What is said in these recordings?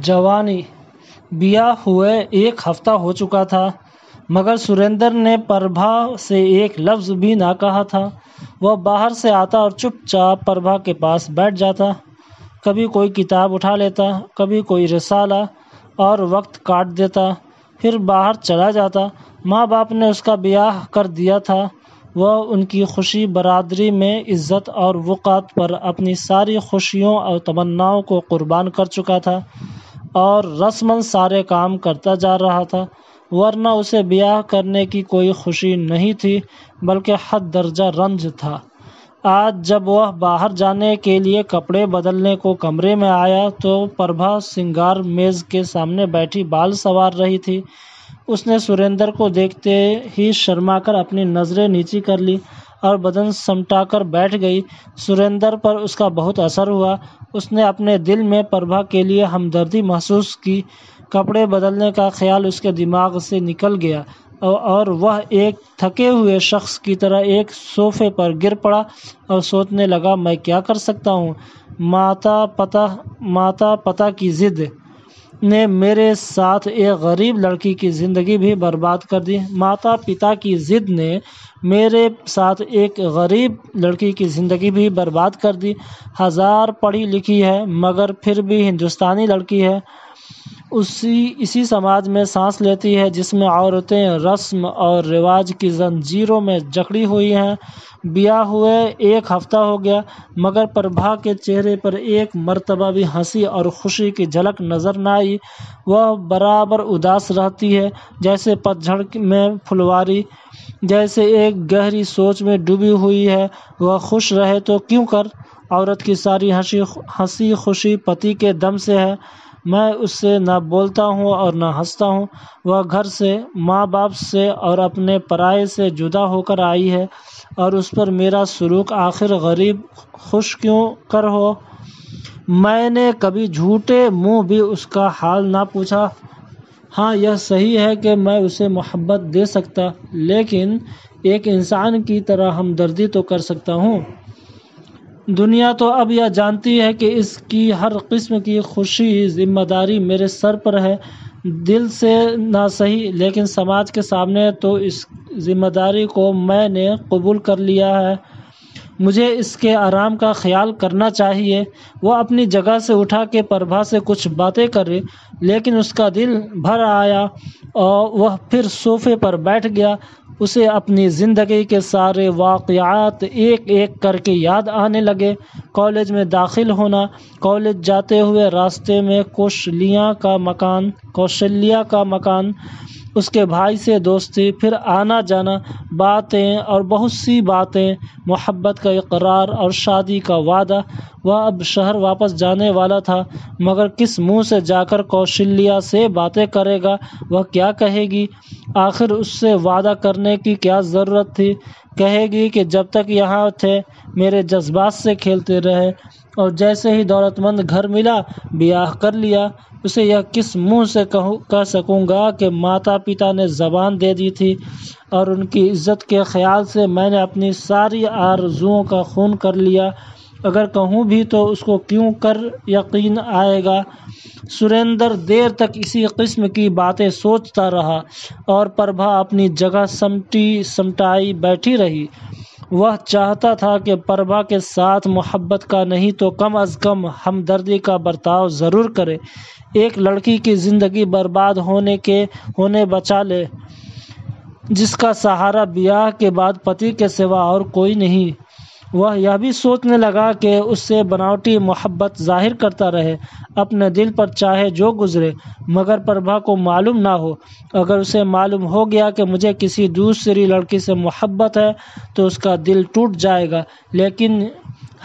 جوانی بیاہ ہوئے 1 ہفتہ ہو چکا تھا، مگر سریندر نے پربھا سے ایک لفظ بھی نہ کہا تھا۔ وہ باہر سے آتا اور چپ چاپ پربھا کے پاس بیٹھ جاتا، کبھی کوئی کتاب اٹھا لیتا، کبھی کوئی رسالہ، اور وقت کاٹ دیتا، پھر باہر چلا جاتا۔ ماں باپ نے اس کا بیاہ کر دیا تھا، وہ ان کی خوشی برادری میں عزت اور وقار پر اپنی ساری خوشیوں اور تمناؤں کو قربان کر چکا تھا اور رسماً سارے کام کرتا جا رہا تھا، ورنہ اسے بیاہ کرنے کی کوئی خوشی نہیں تھی بلکہ حد درجہ رنج تھا۔ آج جب وہ باہر جانے کے لیے کپڑے بدلنے کو کمرے میں آیا تو پربھا سنگار میز کے سامنے بیٹھی بال سنوار رہی تھی۔ اس نے سریندر کو دیکھتے ہی شرما کر اپنی نظریں نیچی کر لی اور بدن سمٹا کر بیٹھ گئی۔ سریندر پر اس کا بہت اثر ہوا۔ اس نے اپنے دل میں پربھا کے لیے ہمدردی محسوس کی۔ کپڑے بدلنے کا خیال اس کے دماغ سے نکل گیا اور وہ ایک تھکے ہوئے شخص کی طرح ایک صوفے پر گر پڑا اور سوچنے لگا، میں کیا کر سکتا ہوں؟ ماتا پتا کی ضد نے میرے ساتھ ایک غریب لڑکی کی زندگی بھی برباد کر دی۔ ماتا پتا کی ضد نے میرے ساتھ ایک غریب لڑکی کی زندگی بھی برباد کر دی۔ ہزار پڑھی لکھی ہے مگر پھر بھی ہندوستانی لڑکی ہے، اسی سماج میں سانس لیتی ہے جس میں عورتیں رسم اور رواج کی زنجیروں میں جکڑی ہوئی ہیں۔ بیاہ ہوئے 1 ہفتہ ہو گیا مگر پربھا کے چہرے پر ایک مرتبہ بھی ہنسی اور خوشی کی جھلک نظر نہ آئی۔ وہ برابر اداس رہتی ہے، جیسے پت جھڑ میں پھلواری، جیسے ایک گہری سوچ میں ڈوبی ہوئی ہے۔ وہ خوش رہے تو کیوں کر؟ عورت کی ساری ہنسی خوشی پتی کے دم سے ہے۔ میں اس سے نہ بولتا ہوں اور نہ ہنستا ہوں۔ وہ گھر سے، ماں باپ سے اور اپنے پرائے سے جدا ہو کر آئی ہے، اور اس پر میرا سلوک آخر غریب خوش کیوں کر ہو؟ میں نے کبھی جھوٹے منہ بھی اس کا حال نہ پوچھا۔ ہاں، یہ صحیح ہے کہ میں اسے محبت دے سکتا، لیکن ایک انسان کی طرح ہمدردی تو کر سکتا ہوں۔ دنیا تو اب یہ جانتی ہے کہ اس کی ہر قسم کی خوشی ذمہ داری میرے سر پر ہے۔ دل سے نہ صحیح لیکن سماج کے سامنے تو اس ذمہ داری کو میں نے قبول کر لیا ہے۔ مجھے اس کے آرام کا خیال کرنا چاہیے۔ وہ اپنی جگہ سے اٹھا کے پربھا سے کچھ باتیں کرے، لیکن اس کا دل بھر آیا اور وہ پھر صوفے پر بیٹھ گیا۔ اسے اپنی زندگی کے سارے واقعات ایک ایک کر کے یاد آنے لگے۔ کالج میں داخل ہونا، کالج جاتے ہوئے راستے میں کوشلیہ کا مکان، اس کے بھائی سے دوستی، پھر آنا جانا، باتیں اور بہت سی باتیں، محبت کا اقرار اور شادی کا وعدہ۔ وہ اب شہر واپس جانے والا تھا، مگر کس منہ سے جا کر کوشلیہ سے باتیں کرے گا؟ وہ کیا کہے گی؟ آخر اس سے وعدہ کرنے کی کیا ضرورت تھی؟ کہے گی کہ جب تک یہاں تھے میرے جذبات سے کھیلتے رہے اور جیسے ہی دولت مند گھر ملا بیاہ کر لیا۔ اسے یہ کس منہ سے کہہ سکوں گا کہ ماتا پتا نے زبان دے دی تھی اور ان کی عزت کے خیال سے میں نے اپنی ساری آرزوؤں کا خون کر لیا؟ اگر کہوں بھی تو اس کو کیوں کر یقین آئے گا؟ سریندر دیر تک اسی قسم کی باتیں سوچتا رہا اور پربھا اپنی جگہ سمٹائی بیٹھی رہی۔ وہ چاہتا تھا کہ پربھا کے ساتھ محبت کا نہیں تو کم از کم ہمدردی کا برتاؤ ضرور کرے، ایک لڑکی کی زندگی برباد ہونے بچا لے جس کا سہارا بیاہ کے بعد پتی کے سوا اور کوئی نہیں۔ وہ یہ بھی سوچنے لگا کہ اس سے بناوٹی محبت ظاہر کرتا رہے، اپنے دل پر چاہے جو گزرے، مگر پربھا کو معلوم نہ ہو۔ اگر اسے معلوم ہو گیا کہ مجھے کسی دوسری لڑکی سے محبت ہے تو اس کا دل ٹوٹ جائے گا، لیکن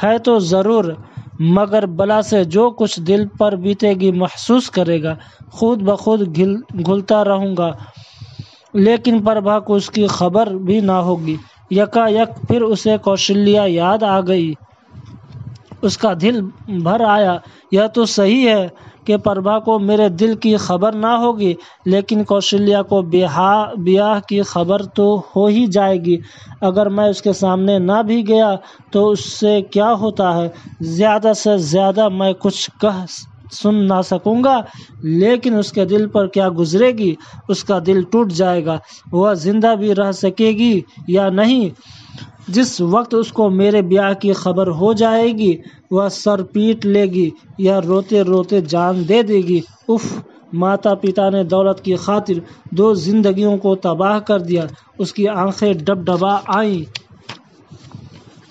ہے تو ضرور، مگر بلا سے جو کچھ دل پر بیتے گی محسوس کرے گا، خود بخود گھلتا رہوں گا، لیکن پربھا کو اس کی خبر بھی نہ ہوگی۔ یکایک پھر اسے کوشلیہ یاد آ گئی۔ اس کا دل بھر آیا۔ یہ تو صحیح ہے کہ پربھا کو میرے دل کی خبر نہ ہوگی، لیکن کوشلیہ کو بیاہ کی خبر تو ہو ہی جائے گی۔ اگر میں اس کے سامنے نہ بھی گیا تو اس سے کیا ہوتا ہے؟ زیادہ سے زیادہ میں کچھ کہہ सुन ना सकूंगा, लेकिन उसके दिल पर क्या गुजरेगी, उसका दिल टूट जाएगा, वह जिंदा भी रह सकेगी या नहीं। जिस वक्त उसको मेरे ब्याह की खबर हो जाएगी, वह सर पीट लेगी या रोते रोते जान दे देगी। उफ, माता पिता ने दौलत की खातिर 2 जिंदगियों को तबाह कर दिया। उसकी आंखें डबडबा आईं।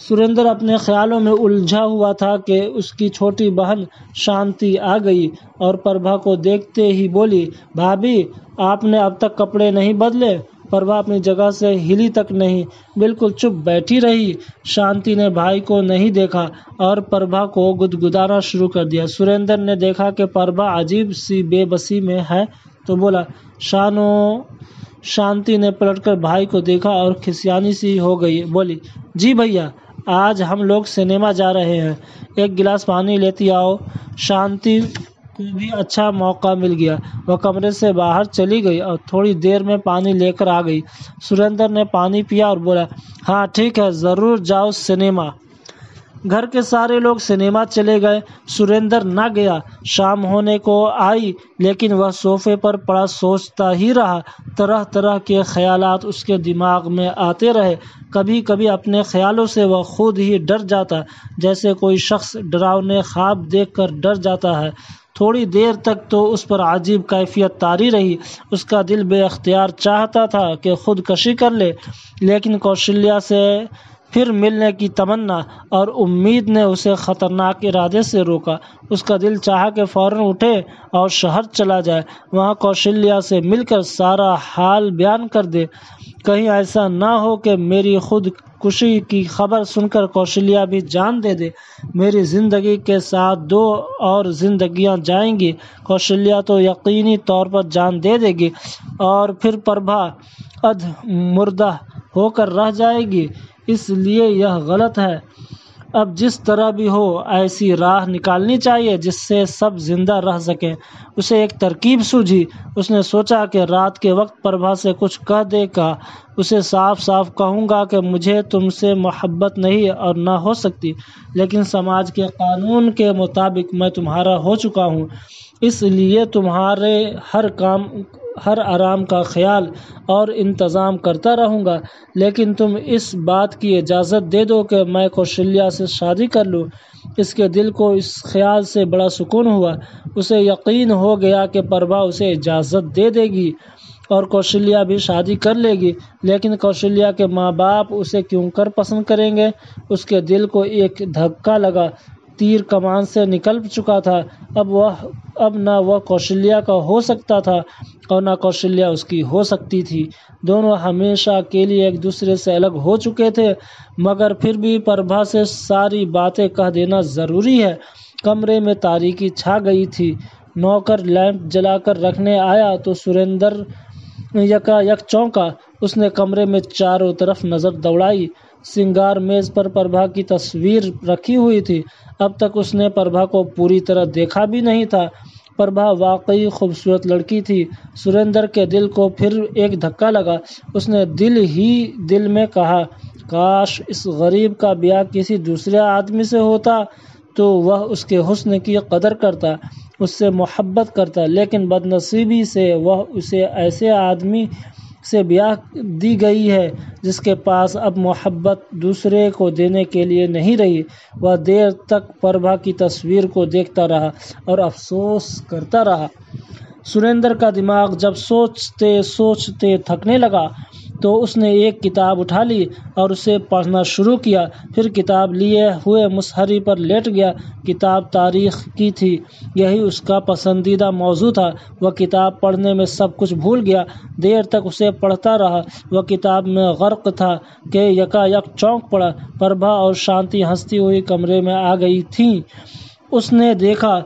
सुरेंद्र अपने ख्यालों में उलझा हुआ था कि उसकी छोटी बहन शांति आ गई और प्रभा को देखते ही बोली, भाभी, आपने अब तक कपड़े नहीं बदले? प्रभा अपनी जगह से हिली तक नहीं, बिल्कुल चुप बैठी रही। शांति ने भाई को नहीं देखा और प्रभा को गुदगुदाना शुरू कर दिया। सुरेंद्र ने देखा कि प्रभा अजीब सी बेबसी में है तो बोला, शानो। शांति ने पलटकर भाई को देखा और खिसियानी सी हो गई। बोली, जी भैया, आज हम लोग सिनेमा जा रहे हैं, एक गिलास पानी लेती आओ। शांति को भी अच्छा मौका मिल गया। वह कमरे से बाहर चली गई और थोड़ी देर में पानी लेकर आ गई। सुरेंद्र ने पानी पिया और बोला, हाँ ठीक है, ज़रूर जाओ सिनेमा। घर के सारे लोग सिनेमा चले गए। सुरेंद्र न गया। शाम होने को आई, लेकिन वह सोफे पर पड़ा सोचता ही रहा। तरह तरह के ख्यालात उसके दिमाग में आते रहे। कभी कभी अपने ख्यालों से वह खुद ही डर जाता, जैसे कोई शख्स डरावने ख्वाब देखकर डर जाता है। थोड़ी देर तक तो उस पर अजीब कैफियत तारी रही। उसका दिल बेअख्तियार चाहता था कि खुदकशी कर ले, लेकिन कौशल्या से फिर मिलने की तमन्ना और उम्मीद ने उसे खतरनाक इरादे से रोका। उसका दिल चाहा कि फौरन उठे और शहर चला जाए, वहाँ कौशल्या से मिलकर सारा हाल बयान कर दे। कहीं ऐसा ना हो कि मेरी खुदकुशी की खबर सुनकर कौशल्या भी जान दे दे। मेरी ज़िंदगी के साथ 2 और ज़िंदगियां जाएंगी। कौशल्या तो यकीनी तौर पर जान दे देगी और फिर प्रभा अध मुर्दा होकर रह जाएगी। इसलिए यह गलत है। अब जिस तरह भी हो, ऐसी राह निकालनी चाहिए जिससे सब जिंदा रह सकें। उसे एक तरकीब सूझी। उसने सोचा कि रात के वक्त प्रभा से कुछ कह देगा। उसे साफ साफ कहूँगा कि मुझे तुमसे मोहब्बत नहीं और न हो सकती, लेकिन समाज के कानून के मुताबिक मैं तुम्हारा हो चुका हूँ, इसलिए तुम्हारे हर आराम का ख्याल और इंतज़ाम करता रहूँगा। लेकिन तुम इस बात की इजाज़त दे दो कि मैं कौशल्या से शादी कर लूँ। इसके दिल को इस ख्याल से बड़ा सुकून हुआ। उसे यकीन हो गया कि प्रभा उसे इजाज़त दे देगी और कौशल्या भी शादी कर लेगी। लेकिन कौशल्या के माँ बाप उसे क्यों कर पसंद करेंगे? उसके दिल को एक धक्का लगा। तीर कमान से निकल चुका था। अब न वह कौशल्या का हो सकता था और न कौशल्या उसकी हो सकती थी। दोनों हमेशा के लिए एक दूसरे से अलग हो चुके थे, मगर फिर भी प्रभा से सारी बातें कह देना ज़रूरी है। कमरे में तारीकी छा गई थी। नौकर लैंप जलाकर रखने आया तो सुरेंद्र यकायक चौंका। उसने कमरे में चारों तरफ नज़र दौड़ाई। सिंगार मेज पर प्रभा की तस्वीर रखी हुई थी। अब तक उसने प्रभा को पूरी तरह देखा भी नहीं था। प्रभा वाकई खूबसूरत लड़की थी। सुरेंद्र के दिल को फिर एक धक्का लगा। उसने दिल ही दिल में कहा, काश इस गरीब का ब्याह किसी दूसरे आदमी से होता तो वह उसके हुस्न की कदर करता, उससे मोहब्बत करता, लेकिन बदनसीबी से वह उसे ऐसे आदमी से ब्याह दी गई है जिसके पास अब मोहब्बत दूसरे को देने के लिए नहीं रही। वह देर तक प्रभा की तस्वीर को देखता रहा और अफसोस करता रहा। सुरेंद्र का दिमाग जब सोचते सोचते थकने लगा तो उसने एक किताब उठा ली और उसे पढ़ना शुरू किया। फिर किताब लिए हुए मुसहरी पर लेट गया। किताब तारीख़ की थी। यही उसका पसंदीदा मौजू था। वह किताब पढ़ने में सब कुछ भूल गया। देर तक उसे पढ़ता रहा। वह किताब में गर्क था कि यकायक चौंक पड़ा। प्रभा और शांति हंसती हुई कमरे में आ गई थीं। उसने देखा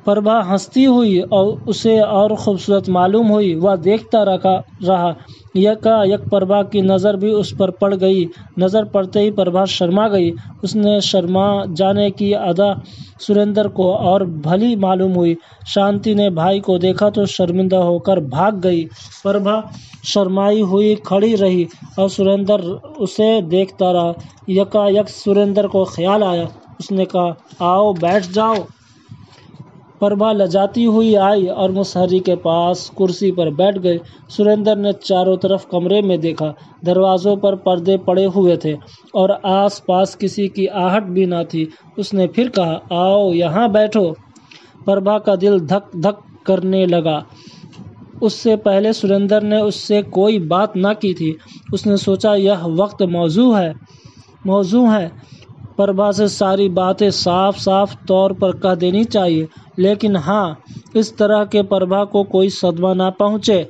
प्रभा हंसती हुई और उसे और खूबसूरत मालूम हुई। वह देखता रहा। यकायक प्रभा की नज़र भी उस पर पड़ गई। नज़र पड़ते ही प्रभा शर्मा गई। उसने शर्मा जाने की अदा सुरेंद्र को और भली मालूम हुई। शांति ने भाई को देखा तो शर्मिंदा होकर भाग गई। प्रभा शर्माई हुई खड़ी रही और सुरेंद्र उसे देखता रहा। यकायक सुरेंद्र को ख्याल आया। उसने कहा, आओ बैठ जाओ। प्रभा लजाती हुई आई और मुसहरी के पास कुर्सी पर बैठ गई। सुरेंद्र ने चारों तरफ कमरे में देखा। दरवाज़ों पर पर्दे पड़े हुए थे और आस-पास किसी की आहट भी न थी। उसने फिर कहा, आओ यहाँ बैठो। प्रभा का दिल धक धक करने लगा। उससे पहले सुरेंद्र ने उससे कोई बात न की थी। उसने सोचा यह वक्त मौजू है प्रभा से सारी बातें साफ साफ तौर पर कह देनी चाहिए, लेकिन हाँ, इस तरह के प्रभा को कोई सदमा ना पहुँचे।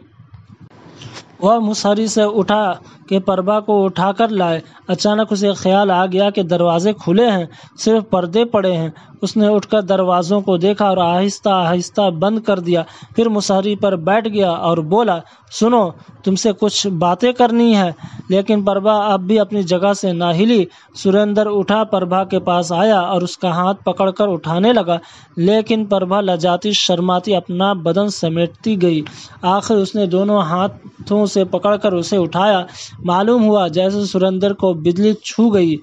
वह मुसहरी से उठा कि प्रभा को उठाकर लाए। अचानक उसे ख्याल आ गया कि दरवाजे खुले हैं, सिर्फ पर्दे पड़े हैं। उसने उठकर दरवाज़ों को देखा और आहिस्ता आहिस्ता बंद कर दिया। फिर मुसहरी पर बैठ गया और बोला, सुनो, तुमसे कुछ बातें करनी है। लेकिन प्रभा अब भी अपनी जगह से ना हिली। सुरेंद्र उठा, प्रभा के पास आया और उसका हाथ पकड़कर उठाने लगा, लेकिन प्रभा लजाती शर्माती अपना बदन समेटती गई। आखिर उसने दोनों हाथों से पकड़कर उसे उठाया। मालूम हुआ जैसे सुरेंद्र को बिजली छू गई।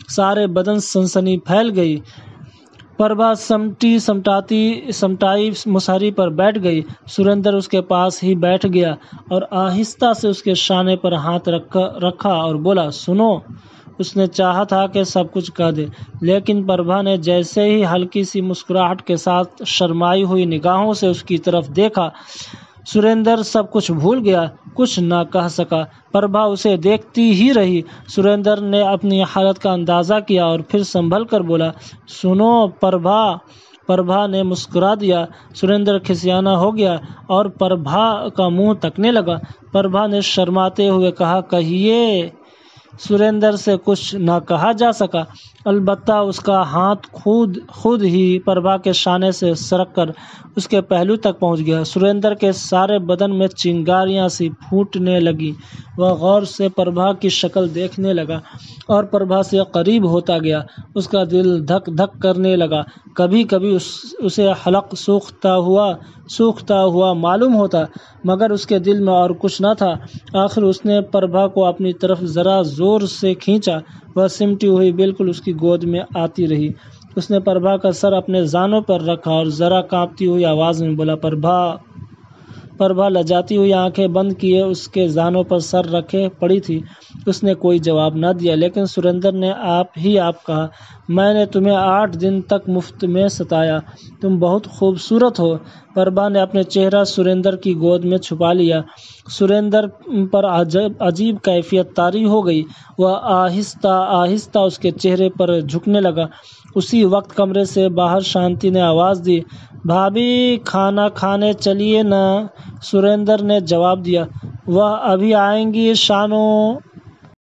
सारे बदन सनसनी फैल गई। प्रभा समटाई मुसहरी पर बैठ गई। सुरेंद्र उसके पास ही बैठ गया और आहिस्ता से उसके शाने पर हाथ रखा और बोला, सुनो। उसने चाहा था कि सब कुछ कह दे, लेकिन प्रभा ने जैसे ही हल्की सी मुस्कुराहट के साथ शर्माई हुई निगाहों से उसकी तरफ देखा, सुरेंद्र सब कुछ भूल गया, कुछ न कह सका। प्रभा उसे देखती ही रही। सुरेंद्र ने अपनी हालत का अंदाज़ा किया और फिर संभल कर बोला, सुनो प्रभा। प्रभा ने मुस्कुरा दिया। सुरेंद्र खिसियाना हो गया और प्रभा का मुंह तकने लगा। प्रभा ने शर्माते हुए कहा, कहिए। सुरेंद्र से कुछ न कहा जा सका। अलबत्ता उसका हाथ खुद ही प्रभा के शाने से सरक कर उसके पहलू तक पहुंच गया। सुरेंद्र के सारे बदन में चिंगारियां सी फूटने लगी। वह गौर से प्रभा की शक्ल देखने लगा और प्रभा से करीब होता गया। उसका दिल धक धक करने लगा। कभी कभी उसे हलक सूखता हुआ मालूम होता, मगर उसके दिल में और कुछ न था। आखिर उसने प्रभा को अपनी तरफ जरा जोर से खींचा। वह सिमटी हुई बिल्कुल उसकी गोद में आती रही। उसने प्रभा का सर अपने जानों पर रखा और जरा कांपती हुई आवाज में बोला, प्रभा। प्रभा लजाती हुई आंखें बंद किए उसके जानों पर सर रखे पड़ी थी। उसने कोई जवाब न दिया, लेकिन सुरेंद्र ने आप कहा, मैंने तुम्हें 8 दिन तक मुफ्त में सताया। तुम बहुत खूबसूरत हो। प्रभा ने अपने चेहरा सुरेंद्र की गोद में छुपा लिया। सुरेंद्र पर अजीब कैफियत तारी हो गई। वह आहिस्ता आहिस्ता उसके चेहरे पर झुकने लगा। उसी वक्त कमरे से बाहर शांति ने आवाज़ दी, भाभी, खाना खाने चलिए ना। सुरेंद्र ने जवाब दिया, वह अभी आएंगी शानो।